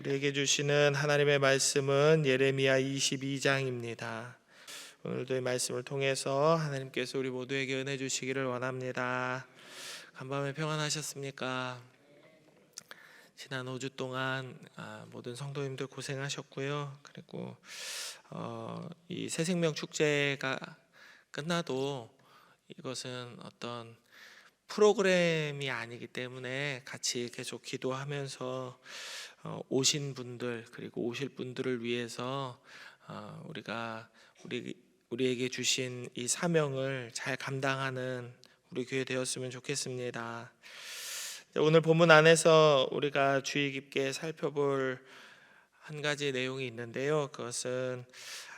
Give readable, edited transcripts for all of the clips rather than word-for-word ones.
우리에게 주시는 하나님의 말씀은 예레미야 22장입니다. 오늘도 이 말씀을 통해서 하나님께서 우리 모두에게 은혜 주시기를 원합니다. 간밤에 평안하셨습니까? 지난 5주 동안 모든 성도님들 고생하셨고요. 그리고 이 새생명 축제가 끝나도 이것은 어떤 프로그램이 아니기 때문에 같이 계속 기도하면서 오신 분들 그리고 오실 분들을 위해서 우리에게 주신 이 사명을 잘 감당하는 우리 교회 되었으면 좋겠습니다. 오늘 본문 안에서 우리가 주의 깊게 살펴볼 한 가지 내용이 있는데요. 그것은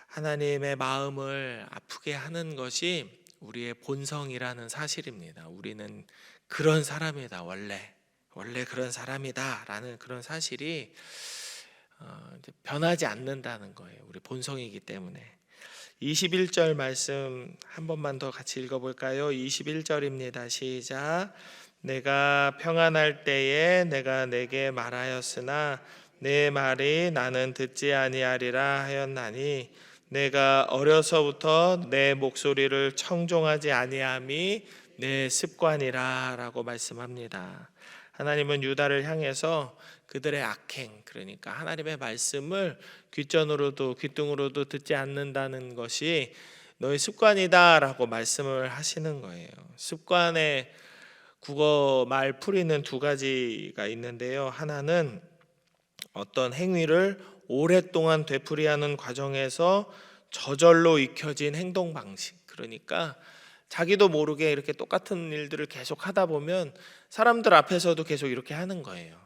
하나님의 마음을 아프게 하는 것이 우리의 본성이라는 사실입니다. 우리는 그런 사람이다. 원래 그런 사람이다 라는 그런 사실이 변하지 않는다는 거예요. 우리 본성이기 때문에. 21절 말씀 한 번만 더 같이 읽어볼까요? 21절입니다. 시작. 내가 평안할 때에 내가 내게 말하였으나 내 말이 나는 듣지 아니하리라 하였나니 내가 어려서부터 내 목소리를 청종하지 아니함이 내 습관이라 라고 말씀합니다. 하나님은 유다를 향해서 그들의 악행, 그러니까 하나님의 말씀을 귀등으로도 듣지 않는다는 것이 너의 습관이다 라고 말씀을 하시는 거예요. 습관의 국어 말 풀이는 두 가지가 있는데요. 하나는 어떤 행위를 오랫동안 되풀이하는 과정에서 저절로 익혀진 행동 방식, 그러니까 자기도 모르게 이렇게 똑같은 일들을 계속 하다 보면 사람들 앞에서도 계속 이렇게 하는 거예요.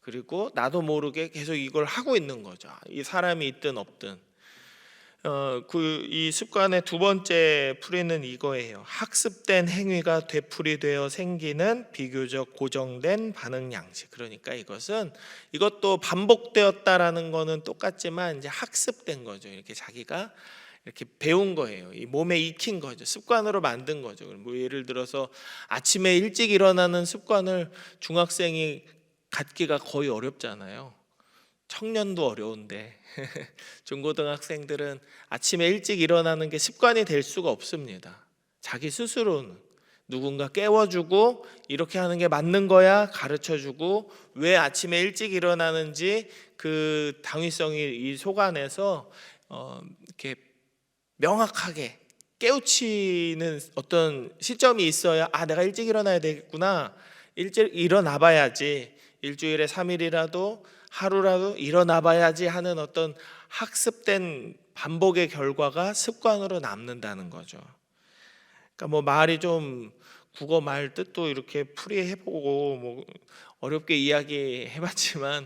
그리고 나도 모르게 계속 이걸 하고 있는 거죠. 이 사람이 있든 없든. 이 습관의 두 번째 풀이는 이거예요. 학습된 행위가 되풀이되어 생기는 비교적 고정된 반응 양식. 그러니까 이것도 반복되었다라는 거는 똑같지만 이제 학습된 거죠. 이렇게 자기가 이렇게 배운 거예요. 이 몸에 익힌 거죠. 습관으로 만든 거죠. 뭐 예를 들어서 아침에 일찍 일어나는 습관을 중학생이 갖기가 거의 어렵잖아요. 청년도 어려운데 중고등학생들은 아침에 일찍 일어나는 게 습관이 될 수가 없습니다. 자기 스스로는 누군가 깨워주고 이렇게 하는 게 맞는 거야 가르쳐주고 왜 아침에 일찍 일어나는지 그 당위성이 이 속 안에서 이렇게 명확하게 깨우치는 어떤 시점이 있어야 내가 일찍 일어나야 되겠구나, 일찍 일어나 봐야지, 일주일에 3일이라도 하루라도 일어나 봐야지 하는 어떤 학습된 반복의 결과가 습관으로 남는다는 거죠. 그러니까 뭐 말이 좀 국어 말 뜻도 이렇게 풀이해보고 뭐 어렵게 이야기해봤지만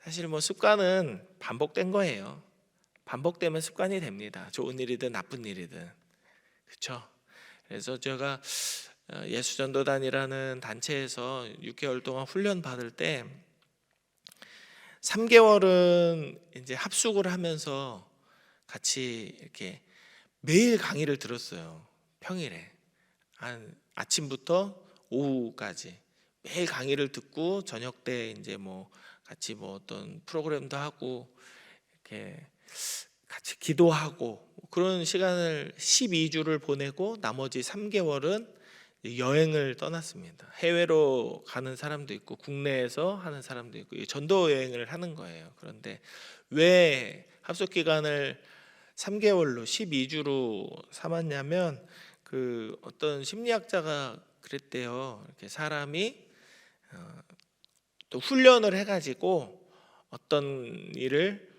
사실 뭐 습관은 반복된 거예요. 반복되면 습관이 됩니다. 좋은 일이든 나쁜 일이든. 그렇죠? 그래서 제가 예수전도단이라는 단체에서 6개월 동안 훈련 받을 때 3개월은 이제 합숙을 하면서 같이 이렇게 매일 강의를 들었어요. 평일에 한 아침부터 오후까지 매일 강의를 듣고 저녁 때 이제 뭐 같이 뭐 어떤 프로그램도 하고 이렇게 같이 기도하고 그런 시간을 12주를 보내고 나머지 3개월은 여행을 떠났습니다. 해외로 가는 사람도 있고 국내에서 하는 사람도 있고 전도 여행을 하는 거예요. 그런데 왜 합숙 기간을 3개월로 12주로 삼았냐면 그 어떤 심리학자가 그랬대요. 이렇게 사람이 또 훈련을 해가지고 어떤 일을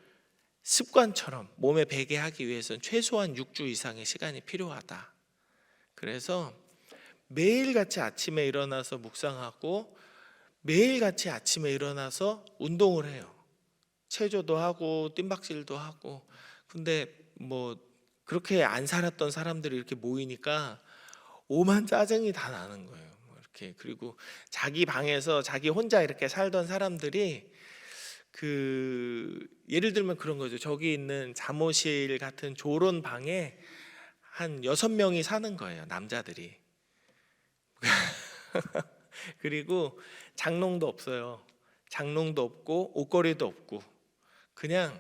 습관처럼 몸에 배게 하기 위해서는 최소한 6주 이상의 시간이 필요하다. 그래서 매일같이 아침에 일어나서 묵상하고 매일같이 아침에 일어나서 운동을 해요. 체조도 하고 뜀박질도 하고. 근데 뭐 그렇게 안 살았던 사람들이 이렇게 모이니까 오만 짜증이 다 나는 거예요. 이렇게. 그리고 자기 방에서 자기 혼자 이렇게 살던 사람들이 예를 들면 그런 거죠. 저기 있는 잠옷실 같은 조론 방에 한 6명이 사는 거예요. 남자들이. 그리고 장롱도 없어요. 장롱도 없고 옷걸이도 없고 그냥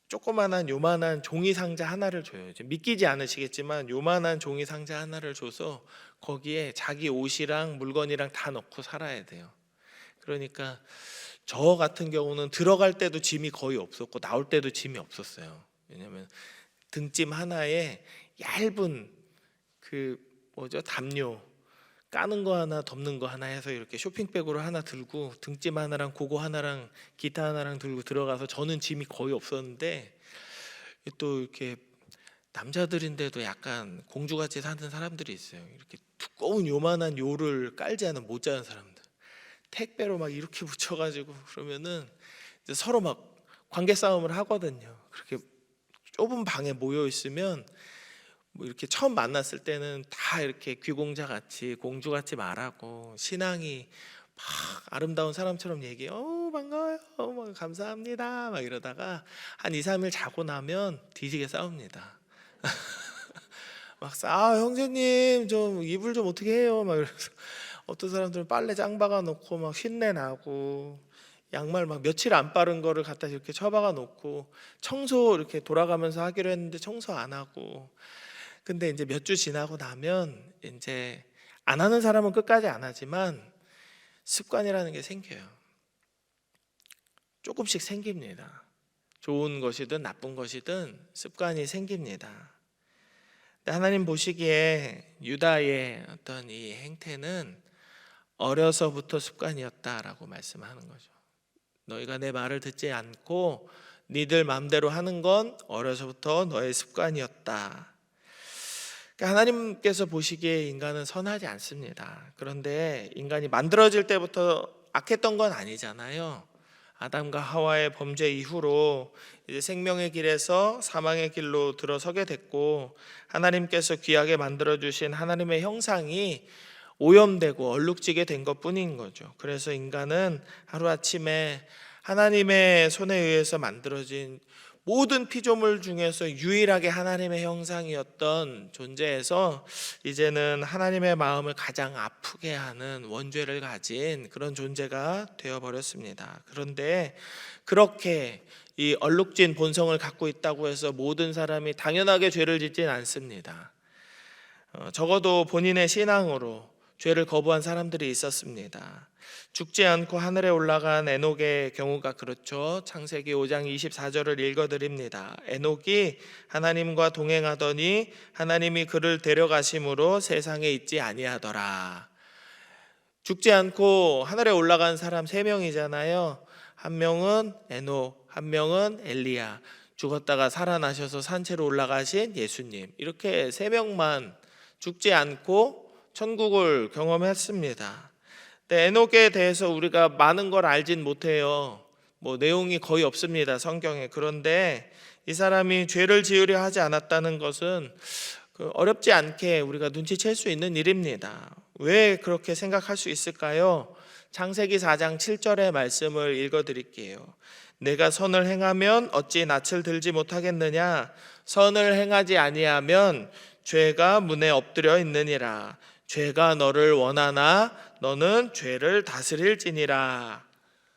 조그만한 요만한 종이 상자 하나를 줘요. 이제 믿기지 않으시겠지만 요만한 종이 상자 하나를 줘서 거기에 자기 옷이랑 물건이랑 다 넣고 살아야 돼요. 그러니까 저 같은 경우는 들어갈 때도 짐이 거의 없었고 나올 때도 짐이 없었어요. 왜냐하면 등짐 하나에 얇은 그 뭐죠, 담요 까는 거 하나 덮는 거 하나 해서 이렇게 쇼핑백으로 하나 들고 등짐 하나랑 그거 하나랑 기타 하나랑 들고 들어가서 저는 짐이 거의 없었는데, 또 이렇게 남자들인데도 약간 공주같이 사는 사람들이 있어요. 이렇게 두꺼운 요만한 요를 깔지 않은 못 자는 사람들 택배로 막 이렇게 붙여가지고 그러면은 이제 서로 막 관계 싸움을 하거든요. 그렇게 좁은 방에 모여 있으면 뭐 이렇게 처음 만났을 때는 다 이렇게 귀공자 같이 공주 같이 말하고 신앙이 막 아름다운 사람처럼 얘기해. 반가워요. 막 감사합니다. 막 이러다가 한 2, 3일 자고 나면 뒤지게 싸웁니다. 막 형제님 좀 이불 좀 어떻게 해요? 막 이러면서 어떤 사람들은 빨래 짱 박아 놓고 막 쉰내 나고 양말 막 며칠 안 빠른 거를 갖다 이렇게 처박아 놓고 청소 이렇게 돌아가면서 하기로 했는데 청소 안 하고. 근데 이제 몇 주 지나고 나면 이제 안 하는 사람은 끝까지 안 하지만 습관이라는 게 생겨요. 조금씩 생깁니다. 좋은 것이든 나쁜 것이든 습관이 생깁니다. 근데 하나님 보시기에 유다의 어떤 이 행태는 어려서부터 습관이었다라고 말씀하는 거죠. 너희가 내 말을 듣지 않고 니들 마음대로 하는 건 어려서부터 너의 습관이었다. 그러니까 하나님께서 보시기에 인간은 선하지 않습니다. 그런데 인간이 만들어질 때부터 악했던 건 아니잖아요. 아담과 하와의 범죄 이후로 이제 생명의 길에서 사망의 길로 들어서게 됐고, 하나님께서 귀하게 만들어 주신 하나님의 형상이 오염되고 얼룩지게 된 것뿐인 거죠. 그래서 인간은 하루아침에 하나님의 손에 의해서 만들어진 모든 피조물 중에서 유일하게 하나님의 형상이었던 존재에서 이제는 하나님의 마음을 가장 아프게 하는 원죄를 가진 그런 존재가 되어버렸습니다. 그런데 그렇게 이 얼룩진 본성을 갖고 있다고 해서 모든 사람이 당연하게 죄를 짓진 않습니다. 적어도 본인의 신앙으로 죄를 거부한 사람들이 있었습니다. 죽지 않고 하늘에 올라간 에녹의 경우가 그렇죠. 창세기 5장 24절을 읽어드립니다. 에녹이 하나님과 동행하더니 하나님이 그를 데려가심으로 세상에 있지 아니하더라. 죽지 않고 하늘에 올라간 사람 3명이잖아요. 한 명은 에녹, 한 명은 엘리야, 죽었다가 살아나셔서 산채로 올라가신 예수님, 이렇게 3명만 죽지 않고 천국을 경험했습니다. 근데 에녹에 대해서 우리가 많은 걸 알진 못해요. 뭐 내용이 거의 없습니다, 성경에. 그런데 이 사람이 죄를 지으려 하지 않았다는 것은 어렵지 않게 우리가 눈치챌 수 있는 일입니다. 왜 그렇게 생각할 수 있을까요? 창세기 4장 7절의 말씀을 읽어드릴게요. 내가 선을 행하면 어찌 낯을 들지 못하겠느냐? 선을 행하지 아니하면 죄가 문에 엎드려 있느니라. 죄가 너를 원하나 너는 죄를 다스릴지니라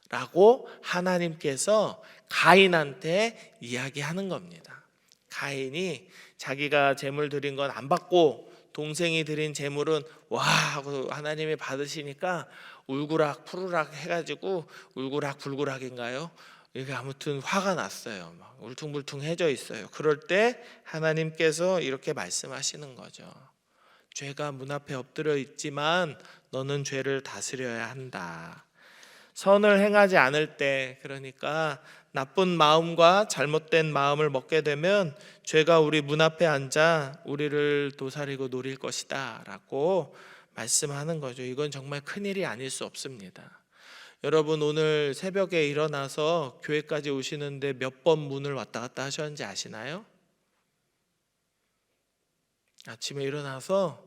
라고 하나님께서 가인한테 이야기하는 겁니다. 가인이 자기가 제물 드린 건 안 받고 동생이 드린 제물은 와 하고 하나님이 받으시니까 울구락 푸르락 해가지고, 울구락 불구락인가요? 이게 아무튼 화가 났어요. 막 울퉁불퉁해져 있어요. 그럴 때 하나님께서 이렇게 말씀하시는 거죠. 죄가 문 앞에 엎드려 있지만 너는 죄를 다스려야 한다. 선을 행하지 않을 때, 그러니까 나쁜 마음과 잘못된 마음을 먹게 되면 죄가 우리 문 앞에 앉아 우리를 도사리고 노릴 것이다 라고 말씀하는 거죠. 이건 정말 큰일이 아닐 수 없습니다. 여러분, 오늘 새벽에 일어나서 교회까지 오시는데 몇 번 문을 왔다 갔다 하셨는지 아시나요? 아침에 일어나서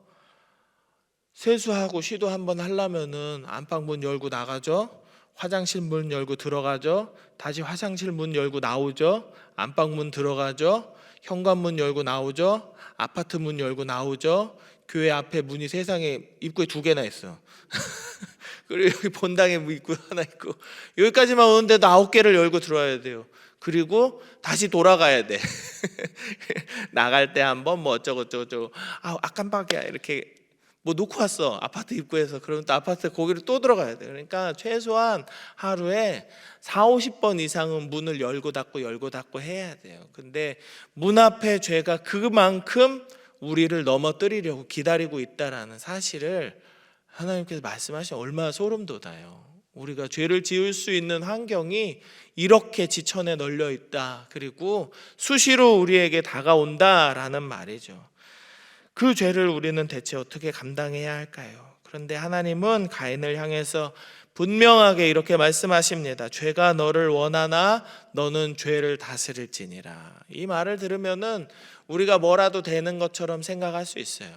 세수하고 시도 한번 하려면은 안방 문 열고 나가죠. 화장실 문 열고 들어가죠. 다시 화장실 문 열고 나오죠. 안방 문 들어가죠. 현관문 열고 나오죠. 아파트 문 열고 나오죠. 교회 앞에 문이 세상에 입구에 2개나 있어. 그리고 여기 본당에 뭐 입구 하나 있고, 여기까지만 오는데도 9개를 열고 들어와야 돼요. 그리고 다시 돌아가야 돼. 나갈 때 한번 뭐 어쩌고 깜빡이야 이렇게 뭐 놓고 왔어 아파트 입구에서. 그러면 또 아파트 거기로 또 들어가야 돼. 그러니까 최소한 하루에 40-50번 이상은 문을 열고 닫고 해야 돼요. 근데 문 앞에 죄가 그만큼 우리를 넘어뜨리려고 기다리고 있다라는 사실을 하나님께서 말씀하시면 얼마나 소름 돋아요. 우리가 죄를 지을 수 있는 환경이 이렇게 지천에 널려 있다. 그리고 수시로 우리에게 다가온다라는 말이죠. 그 죄를 우리는 대체 어떻게 감당해야 할까요? 그런데 하나님은 가인을 향해서 분명하게 이렇게 말씀하십니다. 죄가 너를 원하나 너는 죄를 다스릴지니라. 이 말을 들으면은 우리가 뭐라도 되는 것처럼 생각할 수 있어요.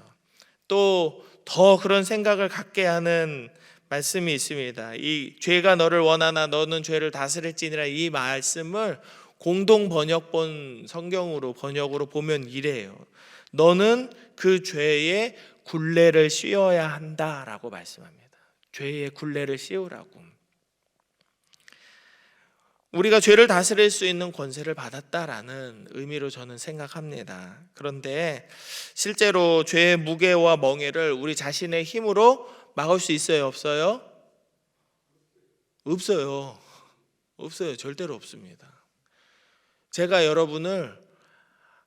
또 더 그런 생각을 갖게 하는 말씀이 있습니다. 이 죄가 너를 원하나 너는 죄를 다스릴지니라, 이 말씀을 공동 번역본 성경으로 번역으로 보면 이래요. 너는 그 죄의 굴레를 씌워야 한다라고 말씀합니다. 죄의 굴레를 씌우라고. 우리가 죄를 다스릴 수 있는 권세를 받았다라는 의미로 저는 생각합니다. 그런데 실제로 죄의 무게와 멍에를 우리 자신의 힘으로 막을 수 있어요, 없어요? 없어요. 없어요. 절대로 없습니다. 제가 여러분을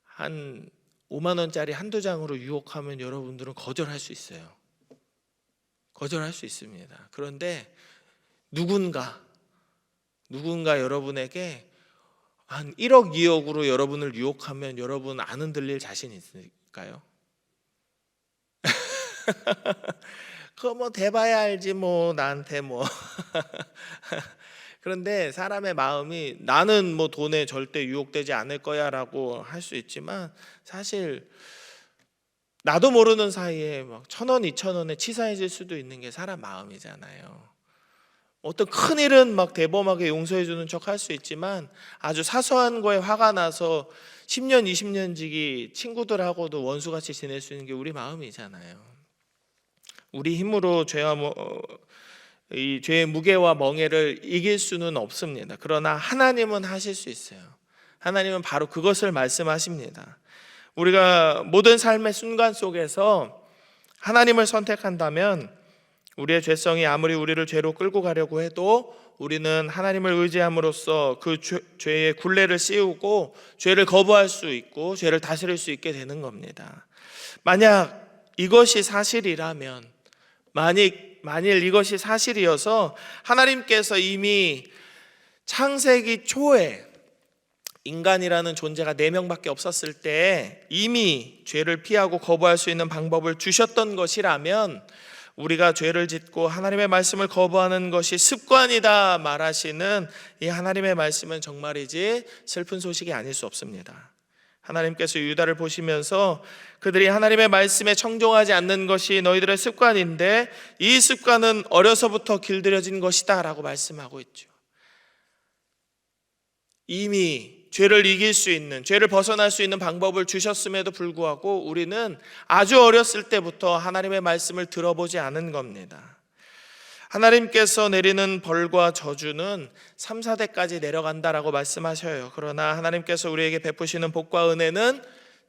한 5만 원짜리 한두 장으로 유혹하면 여러분들은 거절할 수 있어요. 거절할 수 있습니다. 그런데 누군가 여러분에게 한 1억, 2억으로 여러분을 유혹하면 여러분 안 흔들릴 자신 있을까요? 그거 뭐 대봐야 알지 뭐 나한테 뭐. 그런데 사람의 마음이 나는 뭐 돈에 절대 유혹되지 않을 거야 라고 할 수 있지만, 사실 나도 모르는 사이에 막 1,000원, 2,000원에 치사해질 수도 있는 게 사람 마음이잖아요. 어떤 큰 일은 막 대범하게 용서해 주는 척 할 수 있지만 아주 사소한 거에 화가 나서 10년, 20년 지기 친구들하고도 원수같이 지낼 수 있는 게 우리 마음이잖아요. 우리 힘으로 이 죄의 무게와 멍에를 이길 수는 없습니다. 그러나 하나님은 하실 수 있어요. 하나님은 바로 그것을 말씀하십니다. 우리가 모든 삶의 순간 속에서 하나님을 선택한다면 우리의 죄성이 아무리 우리를 죄로 끌고 가려고 해도 우리는 하나님을 의지함으로써 그 죄의 굴레를 씌우고 죄를 거부할 수 있고 죄를 다스릴 수 있게 되는 겁니다. 만약 이것이 사실이라면, 만일 이것이 사실이어서 하나님께서 이미 창세기 초에 인간이라는 존재가 4명밖에 없었을 때 이미 죄를 피하고 거부할 수 있는 방법을 주셨던 것이라면, 우리가 죄를 짓고 하나님의 말씀을 거부하는 것이 습관이다 말하시는 이 하나님의 말씀은 정말이지 슬픈 소식이 아닐 수 없습니다. 하나님께서 유다를 보시면서 그들이 하나님의 말씀에 청종하지 않는 것이 너희들의 습관인데 이 습관은 어려서부터 길들여진 것이다 라고 말씀하고 있죠. 이미 죄를 이길 수 있는, 죄를 벗어날 수 있는 방법을 주셨음에도 불구하고 우리는 아주 어렸을 때부터 하나님의 말씀을 들어보지 않은 겁니다. 하나님께서 내리는 벌과 저주는 3, 4대까지 내려간다라고 말씀하셔요. 그러나 하나님께서 우리에게 베푸시는 복과 은혜는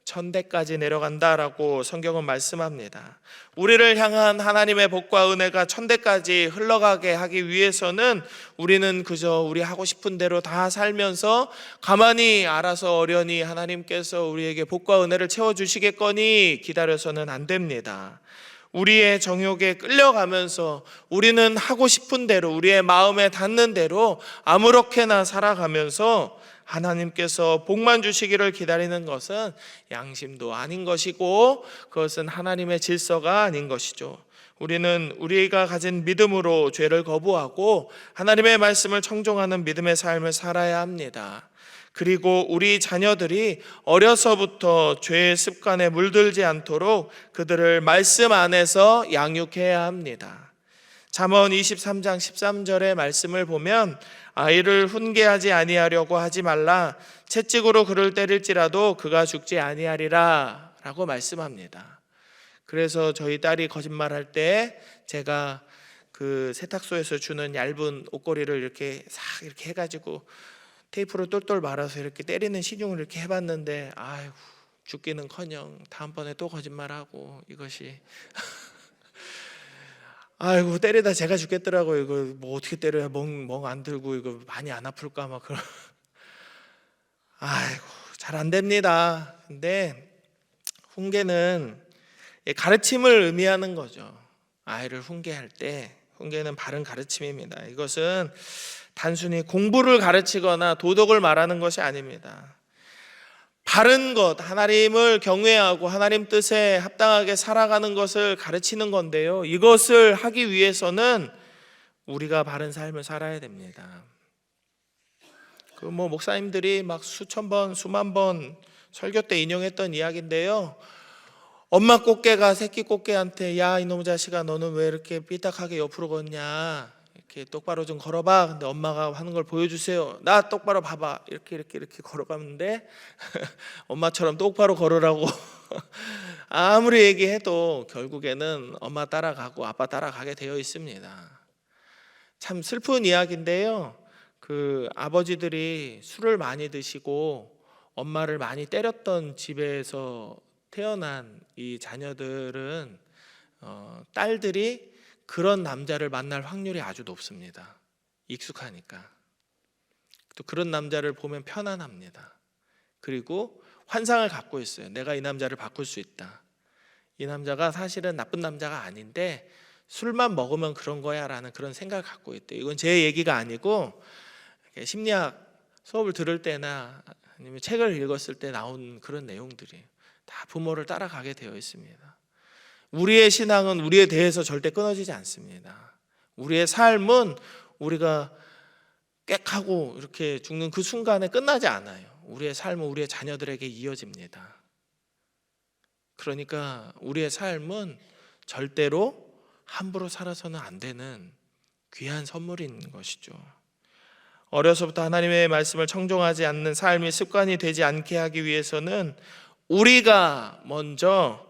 1000대까지 내려간다라고 성경은 말씀합니다. 우리를 향한 하나님의 복과 은혜가 1000대까지 흘러가게 하기 위해서는 우리는 그저 우리 하고 싶은 대로 다 살면서 가만히 알아서 어련히 하나님께서 우리에게 복과 은혜를 채워주시겠거니 기다려서는 안 됩니다. 우리의 정욕에 끌려가면서 우리는 하고 싶은 대로 우리의 마음에 닿는 대로 아무렇게나 살아가면서 하나님께서 복만 주시기를 기다리는 것은 양심도 아닌 것이고 그것은 하나님의 질서가 아닌 것이죠. 우리는 우리가 가진 믿음으로 죄를 거부하고 하나님의 말씀을 청종하는 믿음의 삶을 살아야 합니다. 그리고 우리 자녀들이 어려서부터 죄의 습관에 물들지 않도록 그들을 말씀 안에서 양육해야 합니다. 잠언 23장 13절의 말씀을 보면 아이를 훈계하지 아니하려고 하지 말라. 채찍으로 그를 때릴지라도 그가 죽지 아니하리라 라고 말씀합니다. 그래서 저희 딸이 거짓말할 때 제가 그 세탁소에서 주는 얇은 옷걸이를 이렇게 싹 이렇게 해가지고 테이프로 똘똘 말아서 이렇게 때리는 시중을 이렇게 해봤는데 아이고 죽기는커녕 다음번에 또 거짓말하고 이것이 아이고 때리다 제가 죽겠더라고요. 이거 뭐 어떻게 때려야 멍 안 들고 이거 많이 안 아플까 막 그런. 아이고 잘 안 됩니다. 근데 훈계는 가르침을 의미하는 거죠. 아이를 훈계할 때 훈계는 바른 가르침입니다. 이것은 단순히 공부를 가르치거나 도덕을 말하는 것이 아닙니다. 바른 것, 하나님을 경외하고 하나님 뜻에 합당하게 살아가는 것을 가르치는 건데요. 이것을 하기 위해서는 우리가 바른 삶을 살아야 됩니다. 목사님들이 막 수천 번, 수만 번 설교 때 인용했던 이야기인데요. 엄마 꽃게가 새끼 꽃게한테 야 이놈의 자식아 너는 왜 이렇게 삐딱하게 옆으로 걷냐, 이렇게 똑바로 좀 걸어봐. 근데 엄마가 하는 걸 보여주세요. 나 똑바로 봐봐. 이렇게 걸어가는데 엄마처럼 똑바로 걸으라고 아무리 얘기해도 결국에는 엄마 따라가고 아빠 따라가게 되어 있습니다. 참 슬픈 이야기인데요. 그 아버지들이 술을 많이 드시고 엄마를 많이 때렸던 집에서 태어난 이 자녀들은 딸들이 그런 남자를 만날 확률이 아주 높습니다. 익숙하니까. 또 그런 남자를 보면 편안합니다. 그리고 환상을 갖고 있어요. 내가 이 남자를 바꿀 수 있다. 이 남자가 사실은 나쁜 남자가 아닌데 술만 먹으면 그런 거야 라는 그런 생각을 갖고 있대요. 이건 제 얘기가 아니고 심리학 수업을 들을 때나 아니면 책을 읽었을 때 나온 그런 내용들이 다 부모를 따라가게 되어 있습니다. 우리의 신앙은 우리에 대해서 절대 끊어지지 않습니다. 우리의 삶은 우리가 꽥하고 이렇게 죽는 그 순간에 끝나지 않아요. 우리의 삶은 우리의 자녀들에게 이어집니다. 그러니까 우리의 삶은 절대로 함부로 살아서는 안 되는 귀한 선물인 것이죠. 어려서부터 하나님의 말씀을 청종하지 않는 삶이 습관이 되지 않게 하기 위해서는 우리가 먼저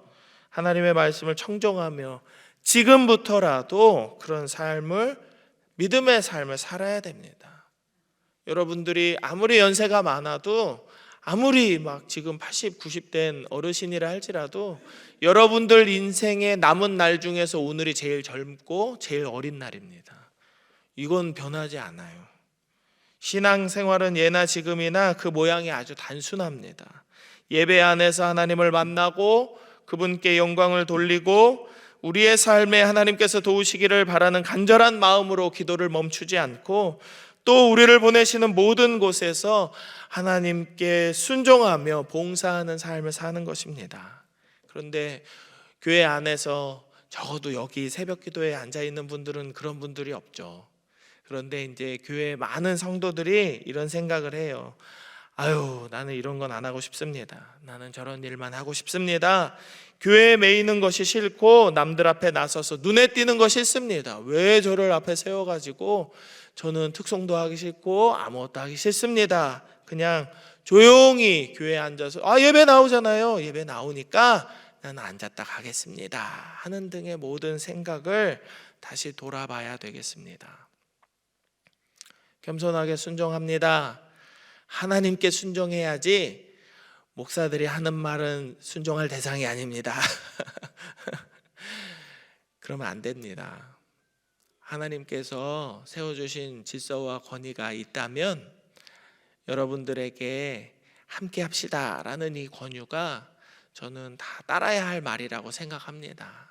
하나님의 말씀을 청종하며 지금부터라도 그런 삶을, 믿음의 삶을 살아야 됩니다. 여러분들이 아무리 연세가 많아도, 아무리 막 지금 80, 90 된 어르신이라 할지라도 여러분들 인생의 남은 날 중에서 오늘이 제일 젊고 제일 어린 날입니다. 이건 변하지 않아요. 신앙생활은 예나 지금이나 그 모양이 아주 단순합니다. 예배 안에서 하나님을 만나고 그분께 영광을 돌리고 우리의 삶에 하나님께서 도우시기를 바라는 간절한 마음으로 기도를 멈추지 않고 또 우리를 보내시는 모든 곳에서 하나님께 순종하며 봉사하는 삶을 사는 것입니다. 그런데 교회 안에서 적어도 여기 새벽 기도에 앉아 있는 분들은 그런 분들이 없죠. 그런데 이제 교회 많은 성도들이 이런 생각을 해요. 아유, 나는 이런 건 안 하고 싶습니다. 나는 저런 일만 하고 싶습니다. 교회에 매이는 것이 싫고 남들 앞에 나서서 눈에 띄는 것이 싫습니다. 왜 저를 앞에 세워가지고 저는 특송도 하기 싫고 아무것도 하기 싫습니다. 그냥 조용히 교회에 앉아서 예배 나오잖아요. 예배 나오니까 나는 앉았다 가겠습니다 하는 등의 모든 생각을 다시 돌아봐야 되겠습니다. 겸손하게 순종합니다. 하나님께 순종해야지 목사들이 하는 말은 순종할 대상이 아닙니다. 그러면 안 됩니다. 하나님께서 세워주신 질서와 권위가 있다면 여러분들에게 함께 합시다 라는 이 권유가 저는 다 따라야 할 말이라고 생각합니다.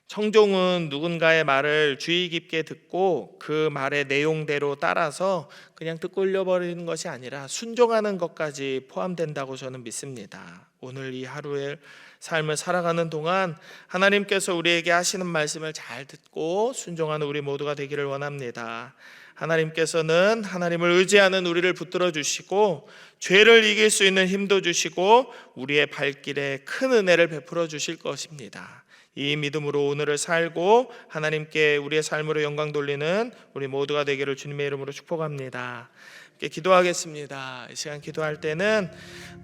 청종은 누군가의 말을 주의 깊게 듣고 그 말의 내용대로 따라서 그냥 듣고 흘려버리는 것이 아니라 순종하는 것까지 포함된다고 저는 믿습니다. 오늘 이 하루의 삶을 살아가는 동안 하나님께서 우리에게 하시는 말씀을 잘 듣고 순종하는 우리 모두가 되기를 원합니다. 하나님께서는 하나님을 의지하는 우리를 붙들어 주시고 죄를 이길 수 있는 힘도 주시고 우리의 발길에 큰 은혜를 베풀어 주실 것입니다. 이 믿음으로 오늘을 살고 하나님께 우리의 삶으로 영광 돌리는 우리 모두가 되기를 주님의 이름으로 축복합니다. 기도하겠습니다. 이 시간 기도할 때는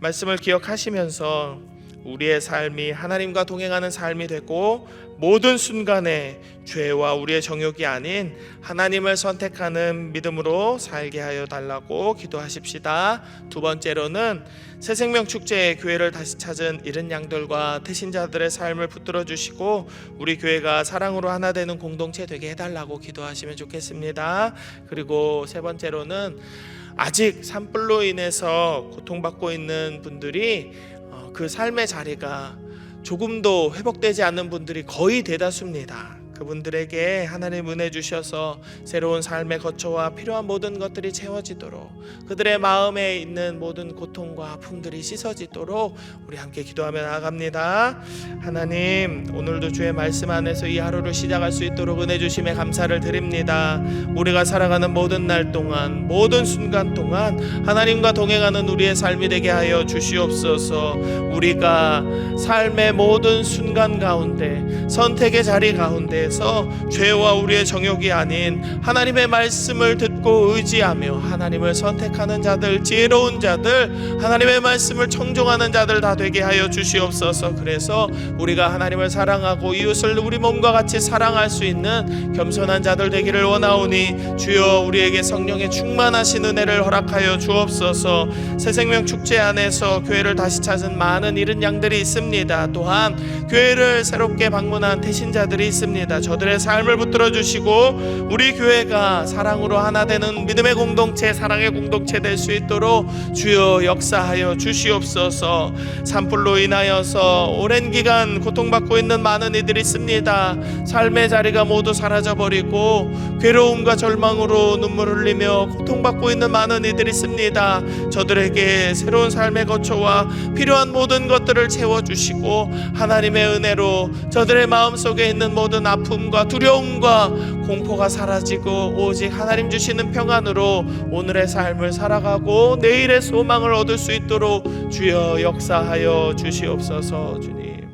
말씀을 기억하시면서 우리의 삶이 하나님과 동행하는 삶이 되고 모든 순간에 죄와 우리의 정욕이 아닌 하나님을 선택하는 믿음으로 살게 하여 달라고 기도하십시다. 두 번째로는 새생명 축제에 교회를 다시 찾은 잃은 양들과 태신자들의 삶을 붙들어 주시고 우리 교회가 사랑으로 하나 되는 공동체 되게 해달라고 기도하시면 좋겠습니다. 그리고 세 번째로는 아직 산불로 인해서 고통받고 있는 분들이 그 삶의 자리가 조금도 회복되지 않는 분들이 거의 대다수입니다. 그분들에게 하나님 은혜 주셔서 새로운 삶의 거처와 필요한 모든 것들이 채워지도록, 그들의 마음에 있는 모든 고통과 아픔들이 씻어지도록 우리 함께 기도하며 나아갑니다. 하나님, 오늘도 주의 말씀 안에서 이 하루를 시작할 수 있도록 은혜 주심에 감사를 드립니다. 우리가 살아가는 모든 날 동안, 모든 순간 동안 하나님과 동행하는 우리의 삶이 되게 하여 주시옵소서. 우리가 삶의 모든 순간 가운데, 선택의 자리 가운데 죄와 우리의 정욕이 아닌 하나님의 말씀을 듣고 의지하며 하나님을 선택하는 자들, 지혜로운 자들, 하나님의 말씀을 청종하는 자들 다 되게 하여 주시옵소서. 그래서 우리가 하나님을 사랑하고 이웃을 우리 몸과 같이 사랑할 수 있는 겸손한 자들 되기를 원하오니 주여 우리에게 성령의 충만하신 은혜를 허락하여 주옵소서. 새생명 축제 안에서 교회를 다시 찾은 많은 잃은 양들이 있습니다. 또한 교회를 새롭게 방문한 태신자들이 있습니다. 저들의 삶을 붙들어 주시고 우리 교회가 사랑으로 하나 되는 믿음의 공동체, 사랑의 공동체 될 수 있도록 주여 역사하여 주시옵소서. 산불로 인하여서 오랜 기간 고통받고 있는 많은 이들이 있습니다. 삶의 자리가 모두 사라져버리고 괴로움과 절망으로 눈물 흘리며 고통받고 있는 많은 이들이 있습니다. 저들에게 새로운 삶의 거처와 필요한 모든 것들을 채워주시고 하나님의 은혜로 저들의 마음속에 있는 모든 아픔과 두려움과 공포가 사라지고 오직 하나님 주시는 평안으로 오늘의 삶을 살아가고 내일의 소망을 얻을 수 있도록 주여 역사하여 주시옵소서. 주님,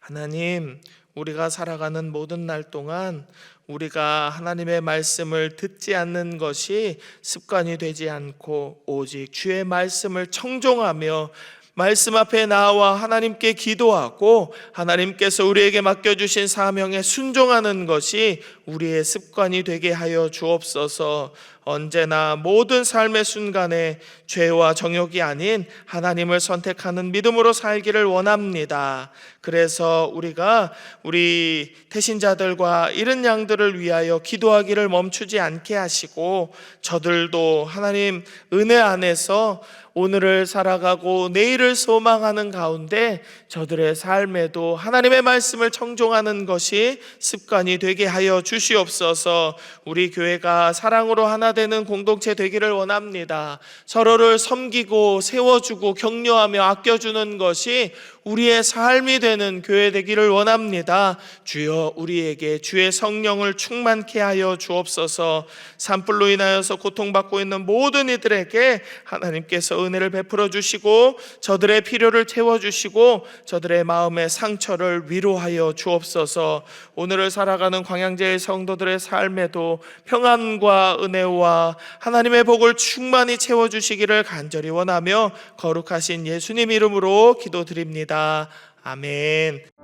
하나님, 우리가 살아가는 모든 날 동안 우리가 하나님의 말씀을 듣지 않는 것이 습관이 되지 않고 오직 주의 말씀을 청종하며 말씀 앞에 나와 하나님께 기도하고 하나님께서 우리에게 맡겨주신 사명에 순종하는 것이 우리의 습관이 되게 하여 주옵소서. 언제나 모든 삶의 순간에 죄와 정욕이 아닌 하나님을 선택하는 믿음으로 살기를 원합니다. 그래서 우리가 우리 태신자들과 잃은 양들을 위하여 기도하기를 멈추지 않게 하시고 저들도 하나님 은혜 안에서 오늘을 살아가고 내일을 소망하는 가운데 저들의 삶에도 하나님의 말씀을 청종하는 것이 습관이 되게 하여 주시옵소서. 우리 교회가 사랑으로 하나 되는 공동체 되기를 원합니다. 서로를 섬기고 세워주고 격려하며 아껴주는 것이 우리의 삶이 되는 교회 되기를 원합니다. 주여 우리에게 주의 성령을 충만케 하여 주옵소서. 산불로 인하여서 고통받고 있는 모든 이들에게 하나님께서 은혜를 베풀어 주시고 저들의 필요를 채워주시고 저들의 마음의 상처를 위로하여 주옵소서. 오늘을 살아가는 광양제의 성도들의 삶에도 평안과 은혜와 하나님의 복을 충만히 채워주시기를 간절히 원하며 거룩하신 예수님 이름으로 기도드립니다. 아멘.